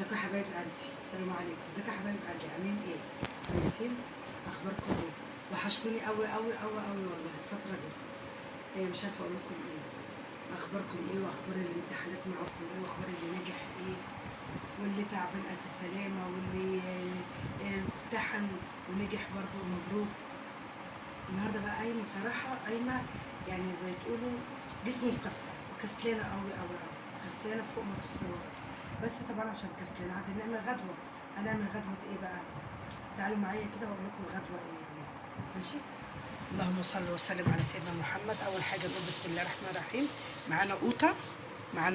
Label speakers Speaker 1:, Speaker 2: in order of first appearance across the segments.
Speaker 1: ازيكم يا حبايب قلبي؟ السلام عليكم. ازيكم يا حبايب قلبي؟ عاملين ايه؟ كويسين؟ اخباركم ايه؟ وحشتوني قوي قوي قوي قوي والله الفتره دي. مش عارفه اقول لكم ايه. اخباركم ايه واخبار الامتحانات معاكم ايه واخبار اللي نجح ايه واللي تعبان الف سلامه واللي امتحن ونجح برضه مبروك. النهارده بقى قايمه صراحه قايمه يعني زي تقولوا جسمي مكسر وكسلانه قوي قوي قوي، كسلانه فوق ما تتصوروا. بس طبعا عشان كسلانه عايزين نعمل غدوه. هنعمل غدوه ايه بقى؟ تعالوا معايا كده واقول لكم الغدوه ايه يعني. ماشي؟ اللهم صل وسلم على سيدنا محمد. اول حاجه نقول بسم الله الرحمن الرحيم. معانا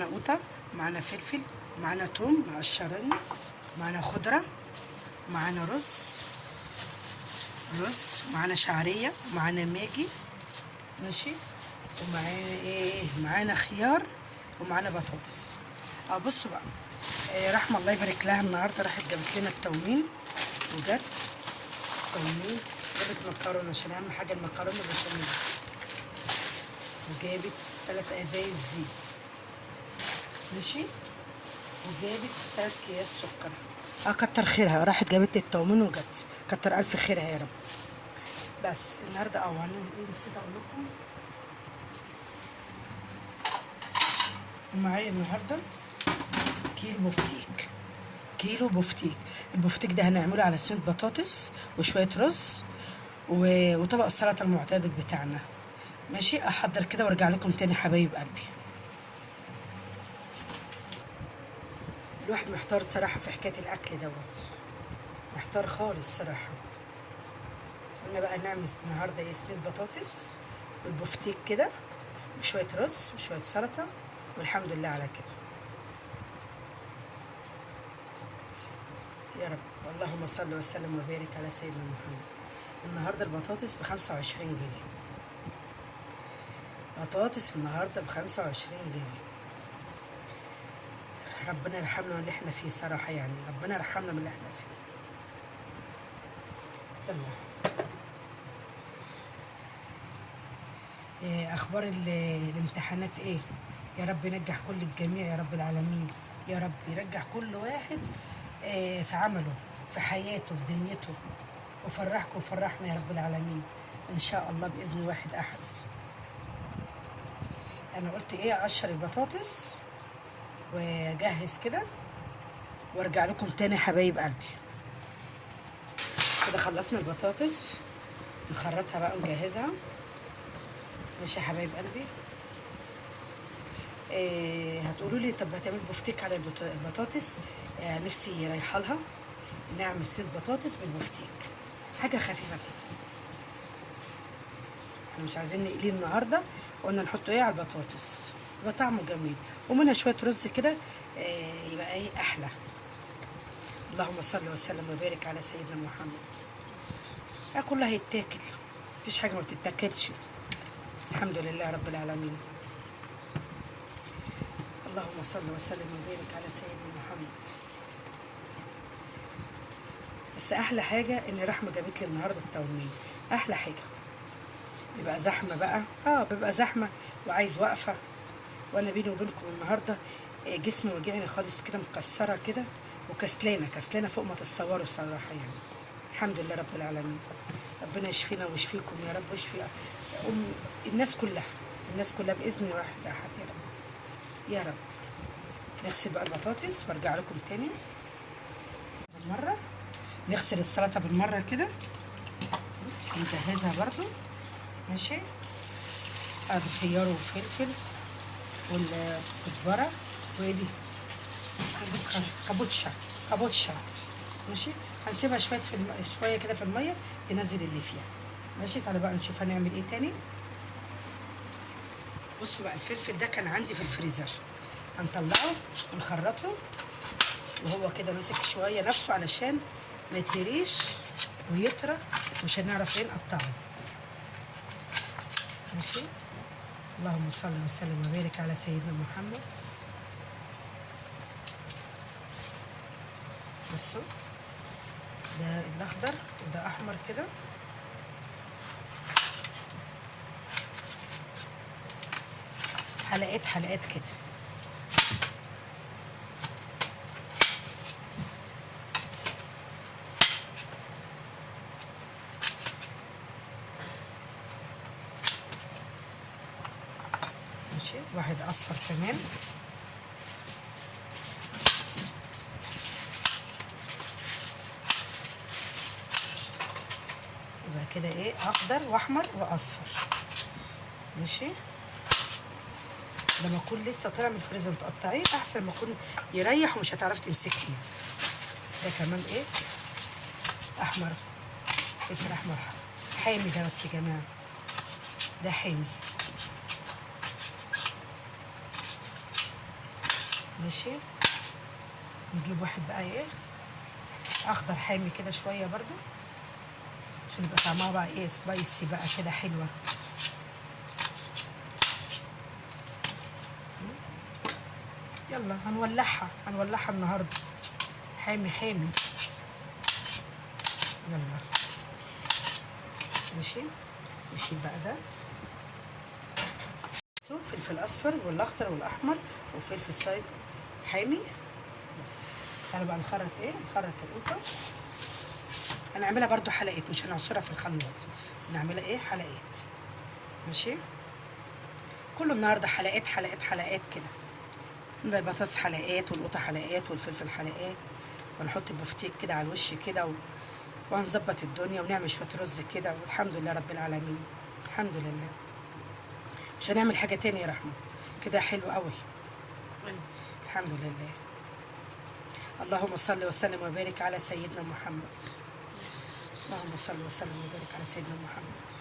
Speaker 1: قوطه، معانا فلفل، معانا توم مقشرين، معانا خضره، معانا رز، معانا شعريه، معانا ماجي. ماشي؟ ومعانا ايه؟ معانا خيار ومعانا بطاطس. بصوا بقى، رحمه الله يبارك لها النهارده راحت جابت لنا التومين وجت تومين، جابت مكرونه عشان اهم حاجه المكرونه بالبشاميل، وجابت 3 ازايز زيت. ماشي؟ وجابت 3 اكياس سكر. كتر خيرها، راحت جابت التومين وجت، كتر الف خيرها يا رب. بس النهارده نسيت اقول لكم معايا النهارده كيلو بفتيك. البفتيك ده هنعمله على صينيه بطاطس وشويه رز وطبق السلطه المعتاد بتاعنا. ماشي؟ احضر كده وارجع لكم تاني حبايب قلبي. الواحد محتار صراحه في حكايه الاكل دوت، محتار خالص صراحه. قلنا بقى نعمل النهارده صينيه بطاطس والبفتيك كده وشويه رز وشويه سلطه، والحمد لله على كده. يا رب. اللهم صل وسلم وبارك على سيدنا محمد. النهارده البطاطس ب25 جنيه. بطاطس النهارده ب25 جنيه. ربنا يرحمنا من اللي احنا فيه صراحه، يعني ربنا يرحمنا من اللي احنا فيه. يلا. اخبار الامتحانات ايه؟ يا رب ينجح كل الجميع يا رب العالمين. يا رب يرجع كل واحد في عمله، في حياته، في دنيته، وفرحكم وفرحنا يا رب العالمين ان شاء الله باذن واحد احد. انا قلت اقشر البطاطس واجهز كده وارجع لكم تاني حبايب قلبي. كده خلصنا البطاطس، نخرطها بقى ونجهزها. ماشي يا حبايب قلبي؟ هتقولوا لي طب هتعمل بفتيك على البطاطس؟ نفسي رايحه لها نعمل صينيه بطاطس بالبفتيك، حاجه خفيفه كده. احنا مش عايزين نقليه النهارده، قلنا نحطه على البطاطس يبقى طعمه جميل، ومنها شويه رز كده يبقى احلى. اللهم صل وسلم وبارك على سيدنا محمد. كله هيتاكل، مفيش حاجه ما بتتاكلش. الحمد لله رب العالمين. اللهم صل وسلم وبارك على سيدنا محمد. بس احلى حاجه ان رحمه جابت لي النهارده التومين، احلى حاجه. بيبقى زحمه بقى، بيبقى زحمه وعايز وقفه، وانا بيني وبينكم النهارده جسمي وجعني خالص كده، مكسره كده وكسلانه فوق ما تتصوروا صراحه يعني. الحمد لله رب العالمين. ربنا يشفينا ويشفيكم يا رب، ويشفي الناس كلها باذن واحد احد يا رب يا رب. نغسل بقى البطاطس وارجع لكم تاني بالمره. نغسل السلطه بالمره كده ونجهزها برضو. ماشي؟ ادي خيار وفلفل والكزبره ودي كابوتشا. ماشي؟ هنسيبها شويه كده في الميه تنزل اللي فيها. ماشي؟ تعالوا بقى نشوف هنعمل ايه تاني. بصوا بقى، الفلفل ده كان عندي في الفريزر، هنطلعه ونخرطه وهو كده ماسك شويه نفسه علشان ما يتهريش ويطرى، مش هنعرف نقطعه. ماشي؟ اللهم صل وسلم وبارك على سيدنا محمد. بصوا، ده الاخضر وده احمر كده. حلقات كده. واحد اصفر كمان. يبقى كده ايه، اخضر واحمر واصفر. ماشي. لما يكون لسه طالع من الفريزر وتقطعيه احسن ما يكون يريح ومش هتعرفي تمسكيه. ده كمان ايه، احمر، فلفل احمر حامي ده بس يا جماعه، ده حامي. ماشي. نجيب واحد بقى ايه، اخضر حامي كده شويه برضو عشان يبقى طعمها بقى ايه، سبايسي بقى كده حلوه. يلا هنولعها النهارده، حامي حامي. يلا ماشي. نشيل بقى ده. فلفل اصفر والاخضر والاحمر وفلفل صايب حامي بس. تعالوا بقى نخرط ايه، نخرط القوطه. هنعملها برضو حلقات، مش هنعصرها في الخلاط، نعملها ايه، حلقات. ماشي. كله النهارده حلقات حلقات حلقات كده. البطاطس حلقات والقوطه حلقات والفلفل حلقات، ونحط البفتيك كده على الوش كده وهنظبط الدنيا ونعمل شويه رز كده، والحمد لله رب العالمين. الحمد لله. مش هنعمل حاجه تاني يا رحمه، كده حلو قوي. الحمد لله. اللهم صل وسلم وبارك على سيدنا محمد. اللهم صل وسلم وبارك على سيدنا محمد.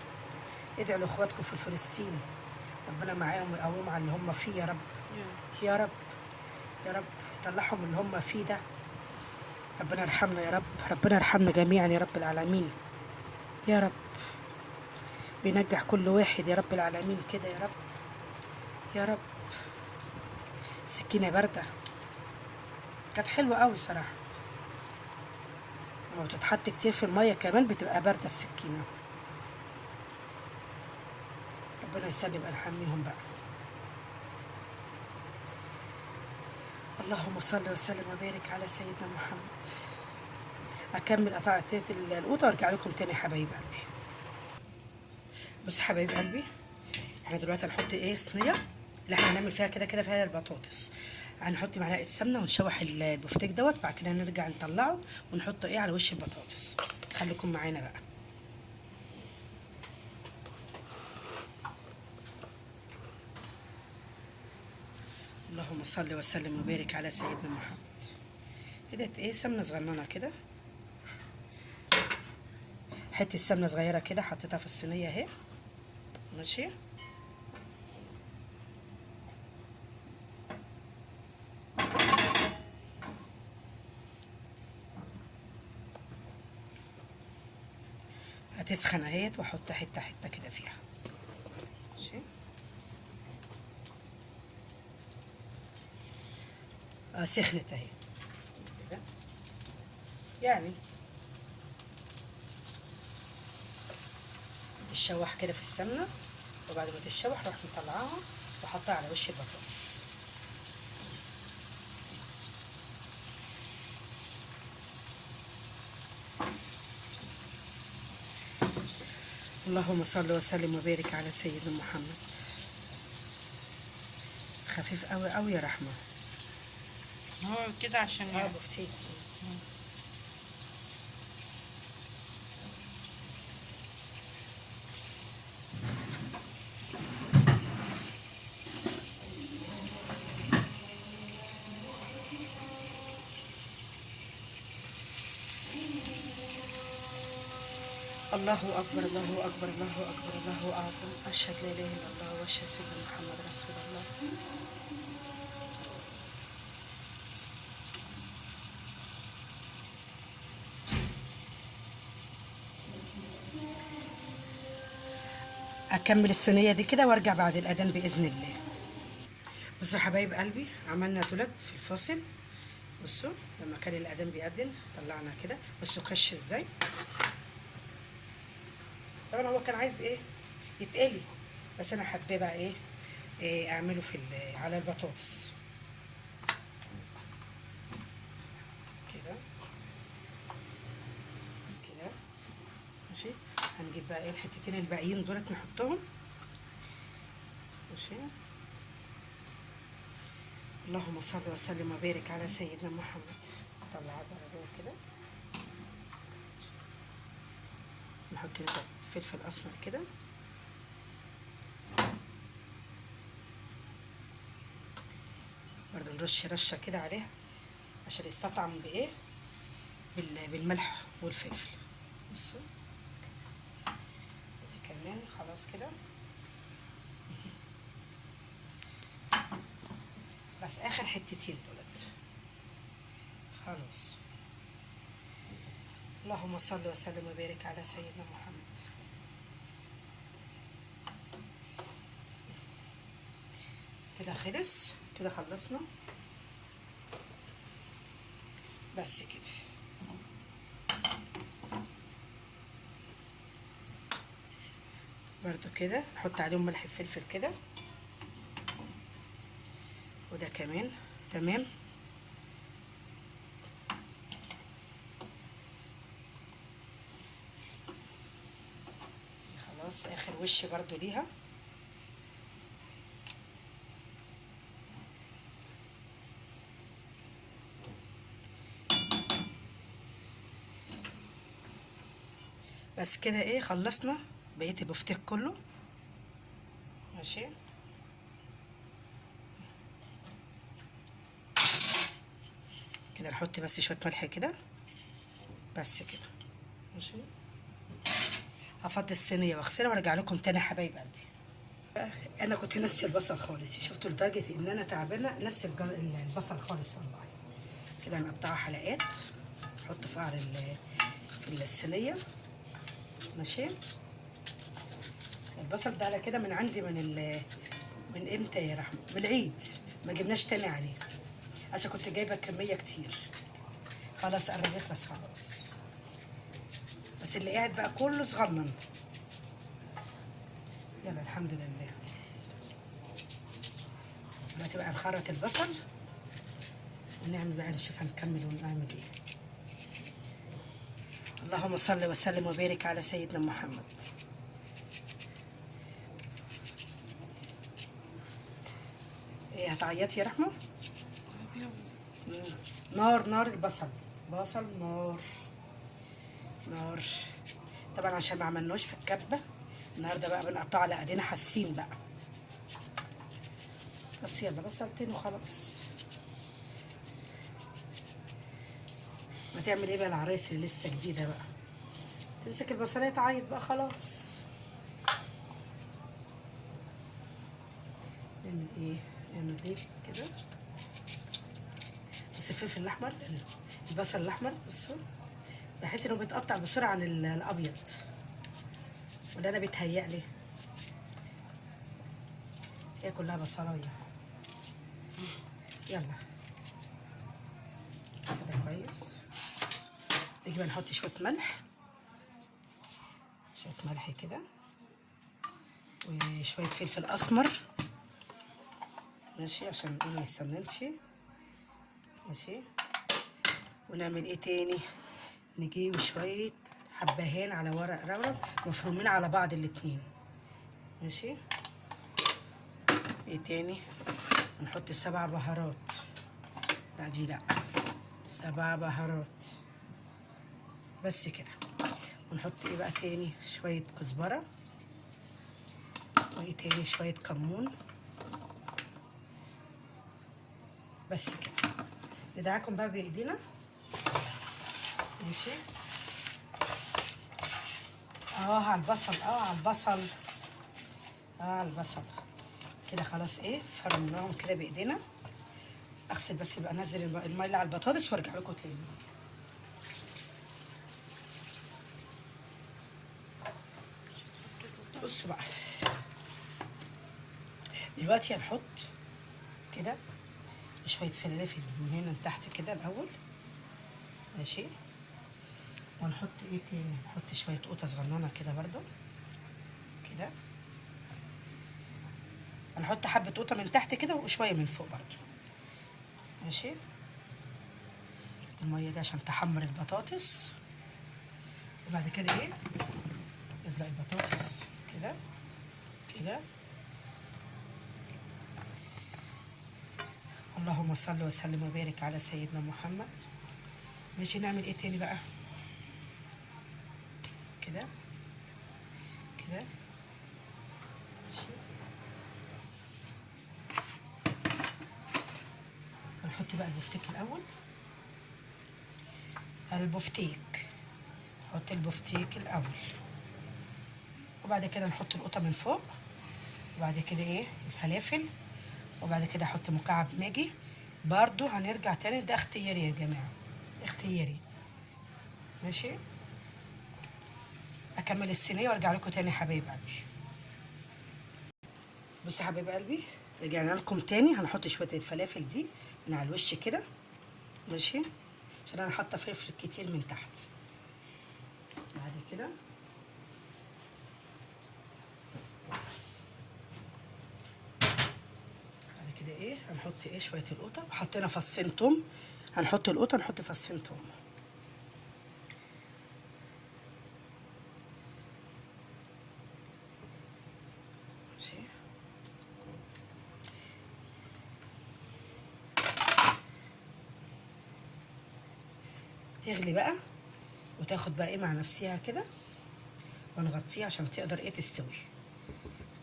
Speaker 1: ادعوا لاخواتكم في فلسطين، ربنا معاهم ويقومهم على اللي هم فيه يا رب. يا رب يا رب يطلعهم اللي هم فيه ده. ربنا يرحمنا يا رب، ربنا يرحمنا جميعا يا رب العالمين. يا رب وينجح كل واحد يا رب العالمين كده يا رب. يا رب. سكينة باردة كانت حلوة قوي صراحة، لما بتتحط كتير في المية كمان بتبقى باردة السكينة. ربنا يسلم بقى نحميهم بقى. اللهم صل وسلم وبارك على سيدنا محمد. اكمل قطعة القوطة وارجع لكم تاني يا حبايب قلبي. بصوا يا حبايب قلبي، احنا دلوقتي هنحط ايه، صينية اللي احنا هنعمل فيها كده فيها البطاطس. هنحط معلقة سمنة ونشوح البفتيك دوت، بعد كده نرجع نطلعه ونحطه ايه على وش البطاطس. خليكم معانا بقى. اللهم صل وسلم وبارك على سيدنا محمد. كده ايه، سمنة صغننة كده، حتة سمنة صغيرة كده حطيتها في الصينية اهي. ماشي. هتسخن اهيت واحط حتة حتة كده فيها. ماشي. سخنت اهي كده يعني. تتشوح كده في السمنة، وبعد ما تتشوح رحت مطلعاها وحطها على وش البطاطس. اللهم صل وسلم وبارك على سيدنا محمد. خفيف قوي قوي يا رحمة.
Speaker 2: هو كده عشان
Speaker 1: بفتيك. الله أكبر الله أكبر الله أكبر الله أعظم، أشهد لا إله إلا الله وأشهد سيدنا محمد رسول الله. أكمل الصينية دي كده وأرجع بعد الأذان بإذن الله. بصوا يا حبايب قلبي، عملنا دولت في الفاصل. بصوا لما كان الأذان بيأذن طلعنا كده، بصوا كش إزاي. طبعا هو كان عايز إيه، يتقلي، بس أنا حابة بقى إيه أعمله على البطاطس كده كده. ماشي. هنجيب بقى الحتتين الباقيين دولت نحطهم. ماشي. اللهم صل وسلم وبارك على سيدنا محمد. طلع بقى كده، نحط هنا فلفل اسمر كده، برضه نرش رشه كده عليها عشان يستطعم بايه، بالملح والفلفل. بصوا دي كمان خلاص كده، بس اخر حتتين دولت خلاص. اللهم صل وسلم وبارك على سيدنا محمد. كده خلص، كده خلصنا بس كده. برضو كده نحط عليهم ملح وفلفل كده، وده كمان تمام. خلاص اخر وش برضو ليها. بس كده ايه، خلصنا بقيه البفتيك كله. ماشي، كده نحط بس شويه ملح كده بس كده. ماشي، هفضي الصينيه واغسلها وارجع لكم تاني يا حبايب قلبي. انا كنت ناسيه البصل خالص، شفتوا لدرجه ان انا تعبانه ناسيه البصل خالص والله. كده نقطعها حلقات، نحطه في قعر في الصينيه. ماشي، البصل ده على كده من عندي من امتى يا رحمه، من العيد، ما جبناش تاني عليه عشان كنت جايبه كميه كتير. خلاص قرب يخلص خلاص، بس اللي قاعد بقى كله صغنن. يلا الحمد لله. دلوقتي بقى نخرط البصل ونعمل بقى، نشوف هنكمل ونعمل ايه. اللهم صل وسلم وبارك على سيدنا محمد. ايه هتعيطي يا رحمه؟ نار نار البصل، بصل نار نار. طبعا عشان ما عملناش في الكبه النهارده بقى بنقطعه على ايدينا حاسين بقى. بس يلا بصلتين وخلاص. ما تعمل ايه بقى العرايس اللي لسه جديده بقى، تمسك البصلايه تعيط بقى خلاص. نعمل ايه، نعمل ايه كده. بس الفلفل الاحمر، البصل الاحمر بصوا بحس انه بيتقطع بسرعه عن الابيض، ولا انا بيتهيألي؟ هي كلها بصلايه. يلا كده كويس. نيجي بقى نحط شويه ملح، شويه ملح كده، وشويه فلفل اسمر. ماشي، عشان ايه ما يسمنش. ماشي، ونعمل ايه تاني، نجيب شويه حبهان على ورق لورا مفرومين على بعض الاتنين. ماشي، ايه تاني، نحط 7 بهارات. لا دي لا، 7 بهارات بس كده. ونحط ايه بقى تاني، شويه كزبره، وايه تاني شويه كمون بس كده. ندعكم بقى بايدينا. ماشي، على البصل، على البصل، على البصل كده. خلاص ايه، فرمناهم كده بايدينا. اغسل بس بقى، انزل الميه اللي على البطاطس وارجع لكم تاني. بصوا بقى، دلوقتي هنحط كده شويه فلفل من هنا لتحت كده الاول. ماشي، ونحط ايه تاني، نحط شويه قوطه صغننه كده برضو كده. هنحط حبه قوطه من تحت كده وشويه من فوق برضو. ماشي، الميه دي عشان تحمر البطاطس. وبعد كده ايه، نبدا البطاطس كده كده. اللهم صل وسلم وبارك على سيدنا محمد. ماشي، نعمل ايه تاني بقى؟ كده كده. ماشي، هنحط بقى البفتيك الاول. البفتيك، نحط البفتيك الاول، وبعد كده نحط القطه من فوق، وبعد كده ايه الفلافل، وبعد كده احط مكعب ماجي. برضو هنرجع تاني، ده اختياري يا جماعه، اختياري. ماشي، اكمل الصينيه وارجع لكم تاني يا حبايب قلبي. بصوا يا حبايب قلبي، رجعنا لكم تاني. هنحط شويه الفلافل دي من على الوش كده. ماشي، عشان انا حاطه فلفل كتير من تحت. بعد كده ايه هنحط ايه شويه القوطه. حطينا فصين توم، هنحط القوطه، نحط فصين توم. ماشي، تغلي بقى وتاخد بقى ايه مع نفسها كده، ونغطيها عشان تقدر ايه تستوي.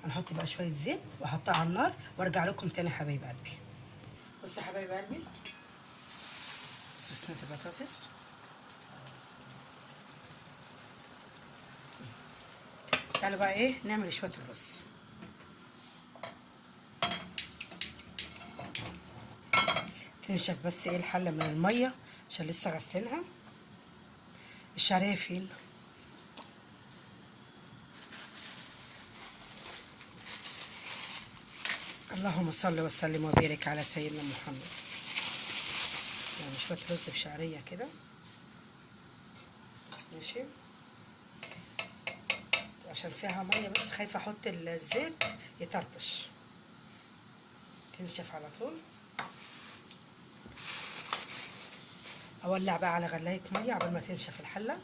Speaker 1: هنحط بقى شويه زيت واحطها على النار وارجع لكم تاني يا حبايب قلبي. بصوا يا حبايب قلبي، صينيه البطاطس. تعالوا بقى ايه نعمل شويه الرز. تنشف بس ايه الحله من الميه عشان لسه غاسلينها. الشعريه فين؟ اللهم صل وسلم وبارك على سيدنا محمد. يعني شويه رز بشعريه كده. ماشي، عشان فيها ميه بس خايفه احط الزيت يطرطش. تنشف على طول. اولع بقى على غلايه ميه قبل ما تنشف الحله.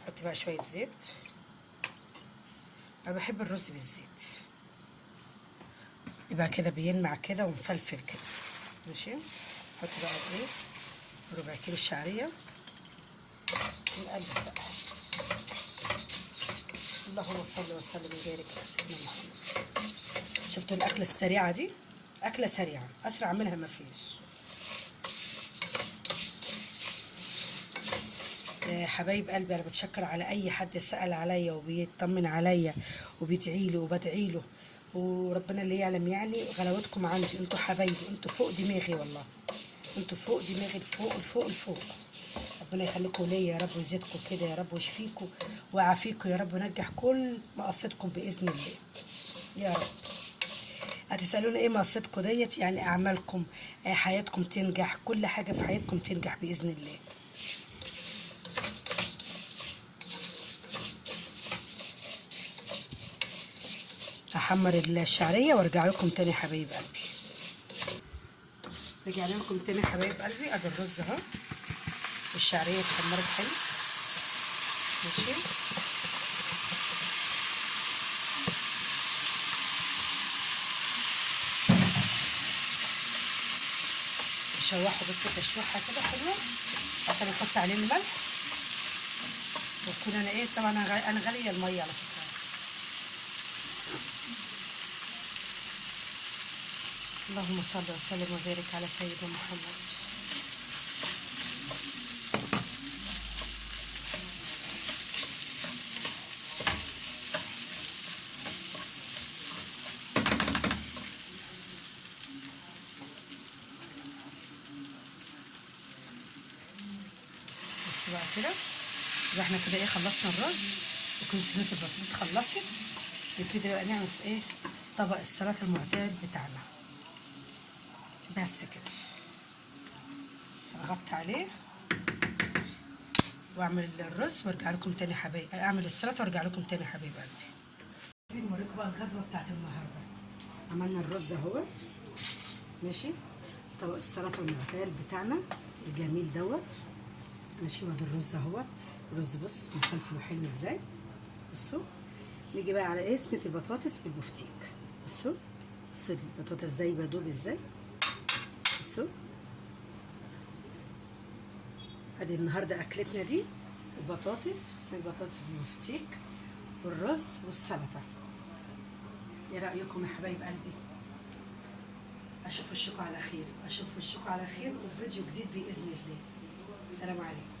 Speaker 1: حط بقى شويه زيت. انا بحب الرز بالزيت، يبقى كده بينمع كده ومفلفل كده. ماشي، حط بقى ايه ربع كيلو الشعريه ونقلب بقى. اللهم صل وسلم وبارك على سيدنا محمد. شفتوا الاكله السريعه دي؟ اكله سريعه، اسرع منها ما فيش. يا حبايب قلبي، انا بتشكر على اي حد سأل عليا وبيطمن عليا وبيدعي لي وبدعي له، وربنا اللي يعلم يعني غلاوتكم عندي. انتوا حبايبي، انتوا فوق دماغي والله، انتوا فوق دماغي، الفوق الفوق الفوق. ربنا يخليكم ليا يا رب ويزيدكم كده يا رب، ويشفيكم ويعافيكم يا رب، وينجح كل مقاصدكم باذن الله يا رب. هتسالوني ايه مقاصدكم ديت؟ يعني اعمالكم، حياتكم تنجح، كل حاجه في حياتكم تنجح باذن الله. هحمر الشعريه وارجع لكم تاني يا حبايب قلبي. رجعنا لكم تاني يا حبايب قلبي. ادي الرز اهو والشعريه اتحمرت حلو. ماشي، نشوحه بس تشويحه كده حلوه عشان احط عليه الملح. وكون انا ايه طبعا انا غاليه الميه على فكره. اللهم صل وسلم وبارك على سيدنا محمد. بصوا بقى كده، يبقى احنا كده ايه خلصنا الرز وكل صينيه البطاطس خلصت. نبتدي بقى نعمل ايه طبق السلطه المعتاد بتاعنا. بس كده هغطي عليه واعمل الرز وارجع لكم تاني حبايب، اعمل السلطه وارجع لكم تاني حبايب قلبي. نوريكم بقى الغدوه بتاعت النهارده. عملنا الرز اهوت ماشي، طبق السلطه والمعتاد بتاعنا الجميل دوت ماشي، وادي الرز اهوت. الرز بص مفلفل وحلو ازاي، بصوا. نيجي بقى على ايه، صينيه البطاطس بالبفتيك. بصوا البطاطس دايبه دوب ازاي، بصوا. ادي النهارده اكلتنا دي البطاطس، صينيه البطاطس بالبفتيك والرز والسلطه. ايه رايكم يا حبايب قلبي؟ اشوف وشكم على خير، اشوف وشكم على خير وفيديو جديد باذن الله. سلام عليكم.